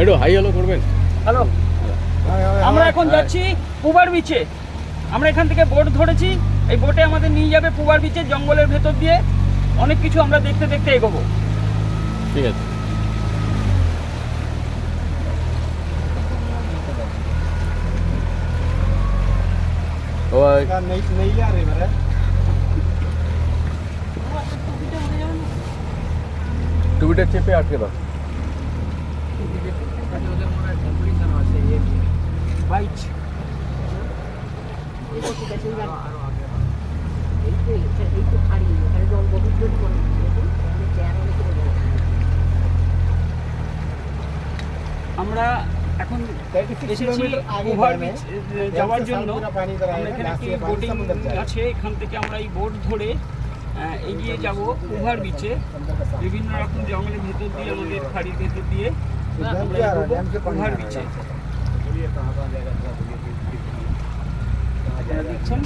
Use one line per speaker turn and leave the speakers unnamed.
একটু hi hello করবেন।
Hello, আমরা এখন যাচ্ছি পুবার বিচে। আমরা এখান থেকে বোট ধরেছি, এই বোটে আমাদের নিয়ে যাবে পুবার বিচের জঙ্গলের ভেতর দিয়ে। অনেক কিছু আমরা দেখতে দেখতে এগোবো।
ঠিক আছে। টুপিটা চেপে আটকে দাও।
বাইচ আমরা এখন এসেছি পুবার বিচ যাওয়ার জন্য। আমরা এখানে একটি বোটিং আছে, এখান থেকে আমরা এই বোট ধরে এগিয়ে যাব পুবার বিচে। বিভিন্ন রকম জঙ্গলের ভেতর দিয়ে, আমাদের খাড়ির ভেতর দিয়ে আমরা এগোবো পুবার বিচে। আপনারা দেখছেন